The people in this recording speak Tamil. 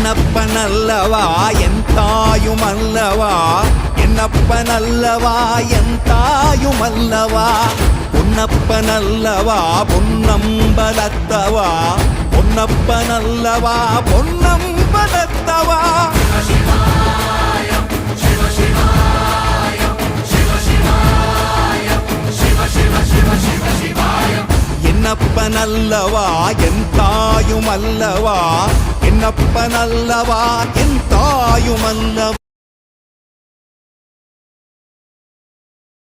என்னப்பனல்லவா என் தாயுமல்லவா, என்னப்பனல்லவா என் தாயுமல்லவா, பொன்னப்பனல்லவா பொன்னம்பலத்தவா, பொன்னப்பனல்லவா பொன்னம்பலத்தவா. என்னப்பனல்லவா என் தாயுமல்லவா, என்னப்பனல்லவா என் தாயுமல்லவா.